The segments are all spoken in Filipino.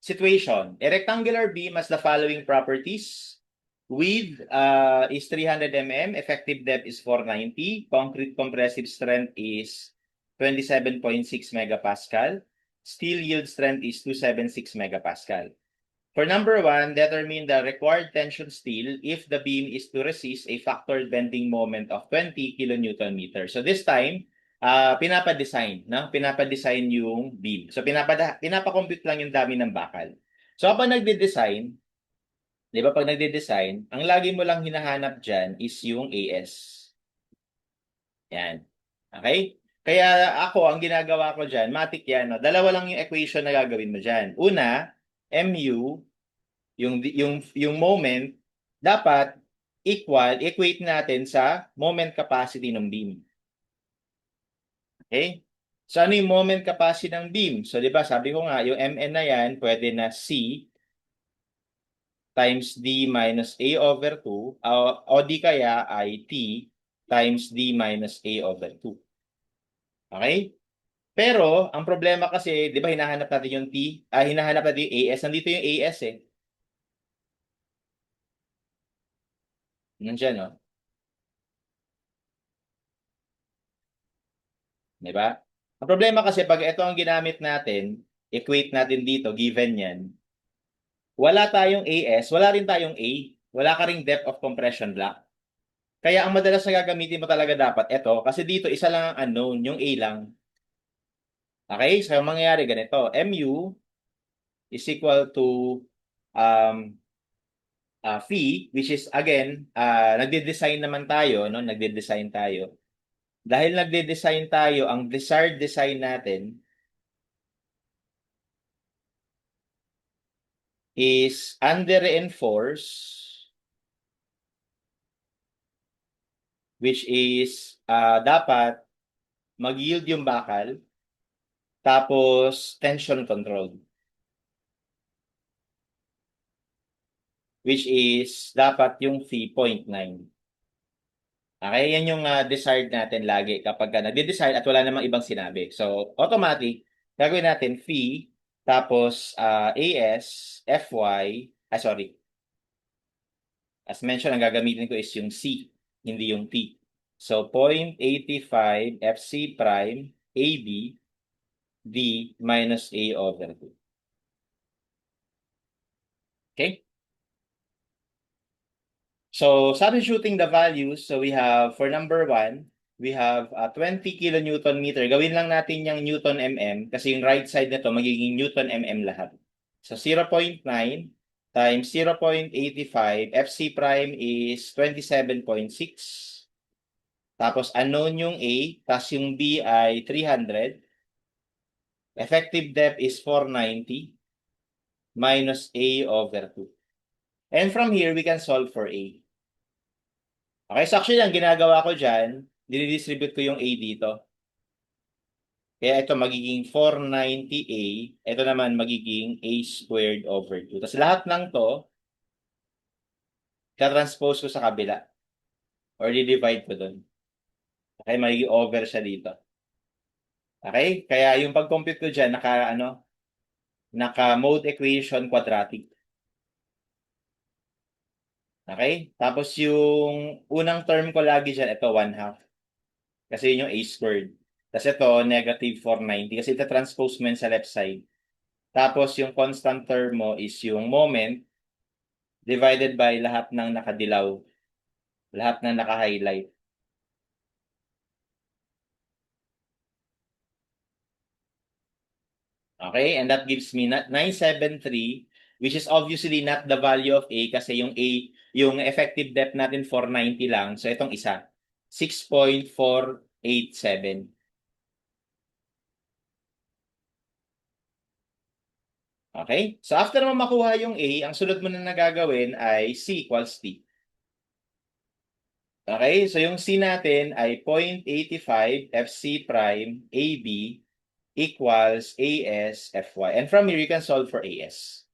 Situation. A rectangular beam has the following properties. Width is 300 mm, effective depth is 490, concrete compressive strength is 27.6 megapascal, steel yield strength is 276 megapascal. For number 1, determine the required tension steel if the beam is to resist a factored bending moment of 20 kilonewton meter. So this time, pinapa-design, no? Pinapa-design yung beam. So pinapa-compute lang yung dami ng bakal. So kapag nagde-design, di ba pag nagde-design, ang lagi mo lang hinahanap dyan is yung AS. Yan. Okay? Kaya ako, ang ginagawa ko dyan, matik yan, no? Dalawa lang yung equation na gagawin mo dyan. Una, MU, yung moment dapat equate natin sa moment capacity ng beam. Okay? So ano yung moment capacity ng beam? So 'di ba, sabi ko nga yung Mn na yan pwede na C times D minus A over 2 o di kaya ay T times D minus A over 2. Okay? Pero ang problema kasi, 'di ba hinahanap natin yung T, hinahanap natin yung AS. Nandito yung AS eh. Nandiyan, no? Di ba? Ang problema kasi pag ito ang ginamit natin, equate natin dito, given yan, wala tayong AS, wala rin tayong A. Wala ka ring depth of compression block. Kaya ang madalas na gagamitin mo talaga dapat ito, kasi dito isa lang ang unknown, yung A lang. Okay? So, ang mangyayari ganito, MU is equal to um, phi, which is again, nagde-design naman tayo, no? Nagde-design tayo. Dahil nagde-design tayo, ang desired design natin is under-reinforce, which is dapat mag-yield yung bakal, tapos tension controlled, which is dapat yung phi 0.9. Okay, yan yung desired natin lagi kapag nagde-decide at wala namang ibang sinabi. So, automatic, gagawin natin phi, tapos AS, FY, sorry, as mentioned, ang gagamitin ko is yung C, hindi yung T. So, 0.85 FC prime AB D minus A over 2. Okay? So, substituting the values, so we have, for number 1, we have 20 kilonewton meter. Gawin lang natin yung Newton mm kasi yung right side nito magiging Newton mm lahat. So, 0.9 times 0.85, FC prime is 27.6. Tapos unknown yung A, tapos yung B ay 300. Effective depth is 490 minus A over 2. And from here, we can solve for A. Okay, so actually, ang ginagawa ko dyan, dinidistribute ko yung A dito. Kaya ito magiging 490A, ito naman magiging A squared over 2. Tapos lahat ng to, ka-transpose ko sa kabila. Or di-divide ko doon. Okay, magiging over siya dito. Okay, kaya yung pag-compute ko dyan, naka-mode equation quadratic. Okay? Tapos yung unang term ko lagi dyan, ito 1/2. Kasi yun yung A squared. Tapos ito, negative 490. Kasi ito transpose mo sa left side. Tapos yung constant term mo is yung moment divided by lahat ng nakadilaw. Lahat ng naka-highlight. Okay? And that gives me 973, which is obviously not the value of A kasi yung A, yung effective depth natin 490 lang. So itong isa, 6.487. Okay? So after mo makuha yung A, ang sunod mo na nagagawin ay C equals T. Okay? So yung C natin ay 0.85 FC prime AB equals AS FY. And from here, you can solve for AS.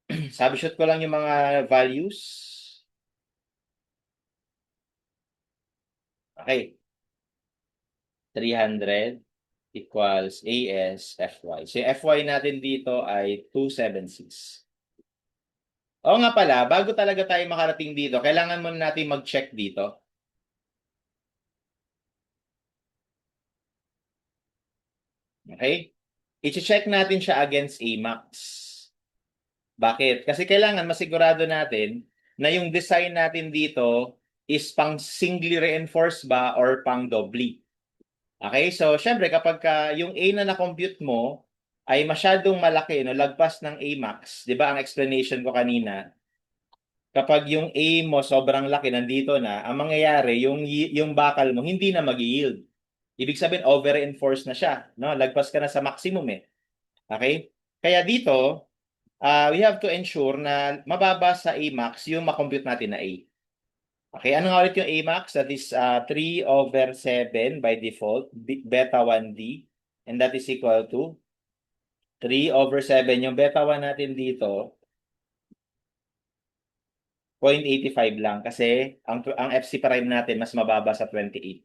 Substitute ko lang yung mga values. Okay. 300 equals AS FY. So yung FY natin dito ay 276. Oo nga pala, bago talaga tayo makarating dito, kailangan muna natin mag-check dito. Okay? I-check natin siya against AMAX. Bakit? Kasi kailangan masigurado natin na yung design natin dito is pang singly reinforced ba or pang doubly. Okay? So, syempre kapag yung A na na-compute mo ay masyadong malaki, no, lagpas ng AMAX, 'di ba? Ang explanation ko kanina, kapag yung A mo sobrang laki nandito na, ang mangyayari yung bakal mo hindi na mag-yield. Ibig sabihin over-reinforced na siya, no? Lagpas ka na sa maximum eh. Okay? Kaya dito, we have to ensure na mababa sa AMAX yung makompute natin na A. Okay, ano nga ulit yung AMAX? That is 3/7 by default, beta 1D. And that is equal to 3/7. Yung beta 1 natin dito, 0.85 lang kasi ang FC prime natin mas mababa sa 28.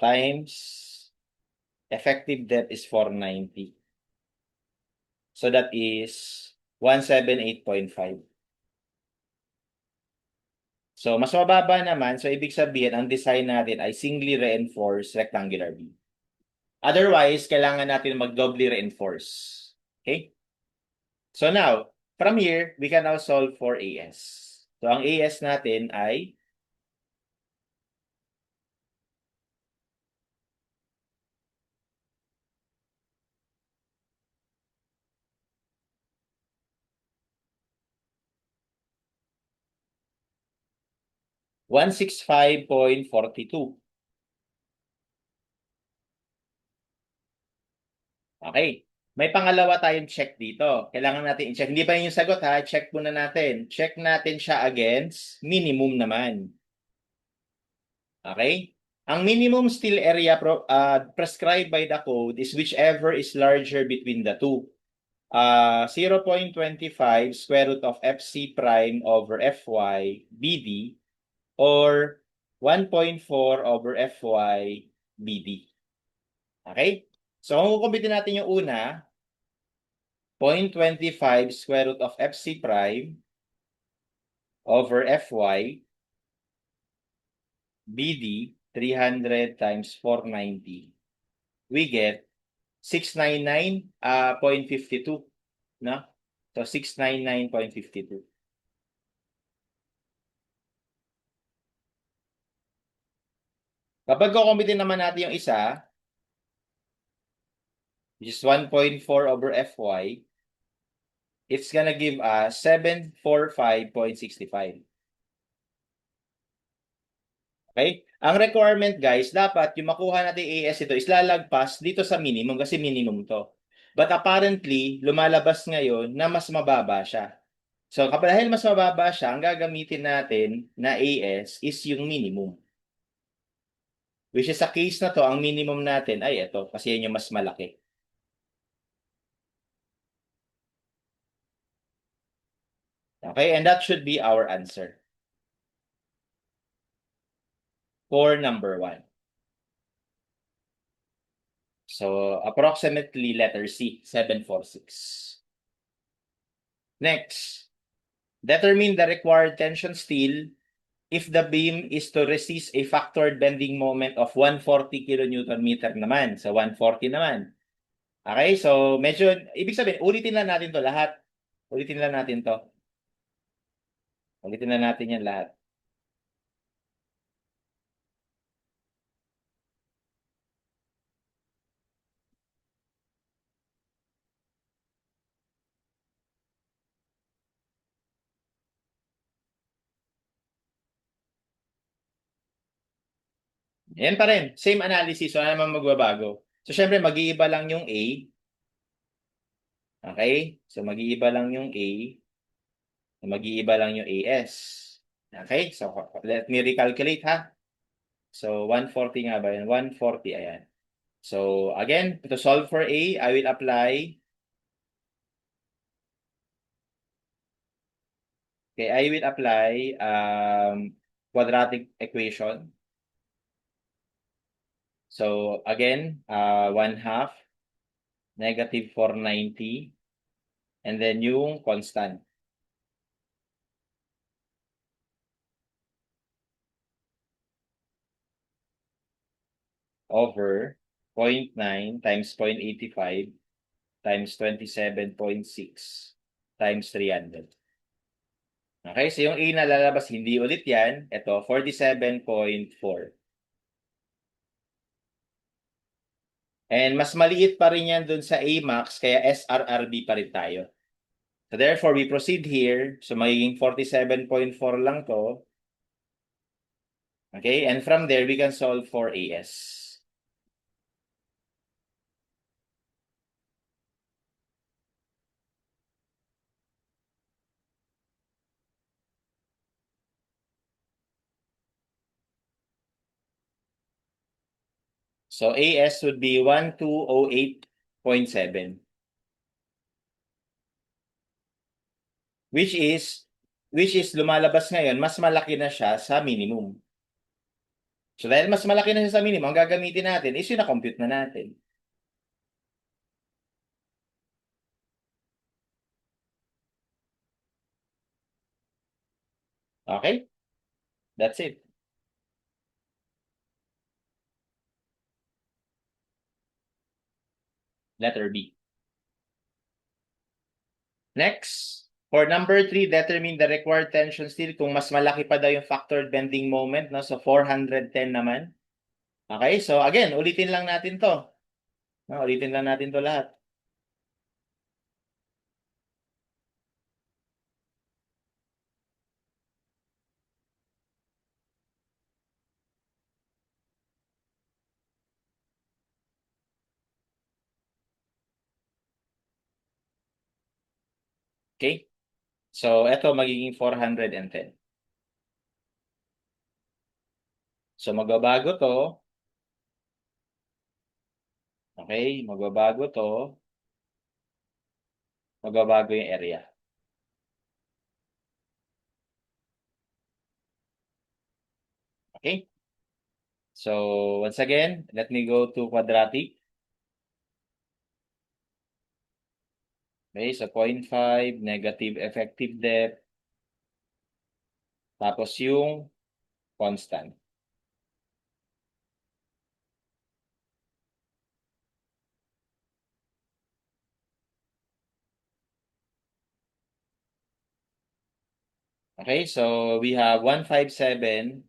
Times effective depth is 490. So that is 178.5. So mas mababa naman, so ibig sabihin ang design natin ay singly reinforced rectangular beam. Otherwise, kailangan natin mag-doubly reinforce. Okay? So now, from here, we can now solve for AS. So ang AS natin ay 165.42. Okay. May pangalawa tayong check dito. Kailangan natin i-check. Hindi pa yun yung sagot ha. Check muna natin. Check natin siya against minimum naman. Okay? Ang minimum steel area prescribed by the code is whichever is larger between the two. 0.25 square root of FC prime over FY BD or 1.4 over FY BD. Okay? So, kung kukumpitin natin yung una, 0.25 square root of FC prime over FY BD, 300 times 490. We get 699.52. No? So, 699.52. Kapag kukumpitin naman natin yung isa, which is 1.4 over Fy, it's gonna give us 745.65. Okay? Ang requirement guys, dapat yung makuha natin AS ito is lalagpas dito sa minimum kasi minimum to. But apparently, lumalabas ngayon na mas mababa siya. So kapag dahil mas mababa siya, ang gagamitin natin na AS is yung minimum. Which is sa case na to, ang minimum natin ay ito kasi yan yung mas malaki. Okay, and that should be our answer for number 1. So, approximately letter C, 746. Next, determine the required tension steel if the beam is to resist a factored bending moment of 140 kN meter naman. So, 140 naman. Okay, so medyo, ibig sabihin, ulitin lang natin to lahat. Ulitin lang natin to. Ulitin na natin yan lahat. Yan pa rin. Same analysis. Wala naman magbabago. So, syempre, mag-iiba lang yung A. Okay? So, mag-iiba lang yung A. Mag-iiba lang yung AS. Okay? So, let me recalculate ha. So, 140 nga ba yun? 140, ayan. So, again, to solve for A, I will apply. Okay, I will apply quadratic equation. So again, 1/2, negative 490, and then yung constant. Over 0.9 times 0.85 times 27.6 times 300. Okay, so yung A na lalabas, hindi ulit yan. Ito, 47.4. And mas maliit pa rin yan dun sa AMAX, kaya SRRB pa rin tayo. So therefore, we proceed here. So magiging 47.4 lang to. Okay, and from there, we can solve for AS. So AS would be 1208.7. Which is lumalabas ngayon, mas malaki na siya sa minimum. So dahil mas malaki na siya sa minimum, ang gagamitin natin is yung na-compute na natin. Okay? That's it. Letter B. Next, for number 3, determine the required tension steel kung mas malaki pa daw yung factored bending moment, no? So 410 naman. Okay, so again, ulitin lang natin to. No, ulitin lang natin to lahat. Okay? So ito magiging 410. So magbabago to. Okay, magbabago to. Magbabago yung area. Okay? So once again, let me go to quadratic. Okay, so 0.5, negative effective depth. Tapos yung constant. Okay, so we have 157.37.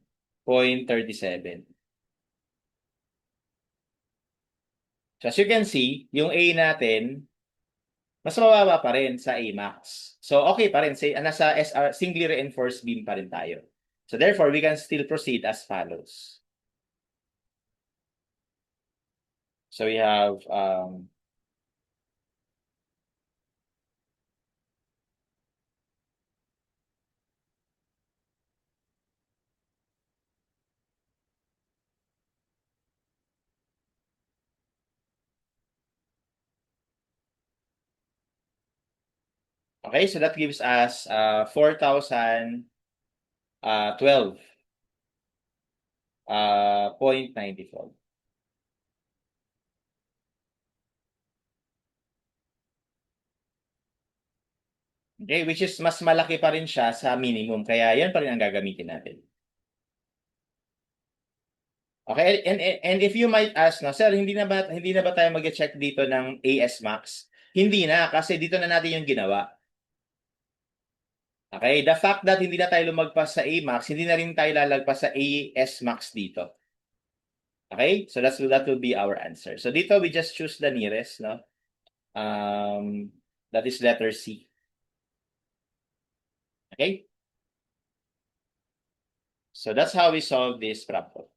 So as you can see, yung A natin, mas mababa pa rin sa AMAX. So okay pa rin, say, nasa SR, singly reinforced beam pa rin tayo. So therefore, we can still proceed as follows. So we have, okay, so that gives us 4,012. 0.94. Okay, which is mas malaki pa rin siya sa minimum. Kaya yan pa rin ang gagamitin natin. Okay, and if you might ask, no, sir, hindi na ba tayo mag-check dito ng AS Max? Hindi na, kasi dito na natin yung ginawa. Okay, the fact that hindi na tayo lumagpas sa A Max, hindi na rin tayo lalagpas sa AS Max dito. Okay, so that will be our answer. So dito we just choose the nearest, no? That is letter C. Okay? So that's how we solve this problem.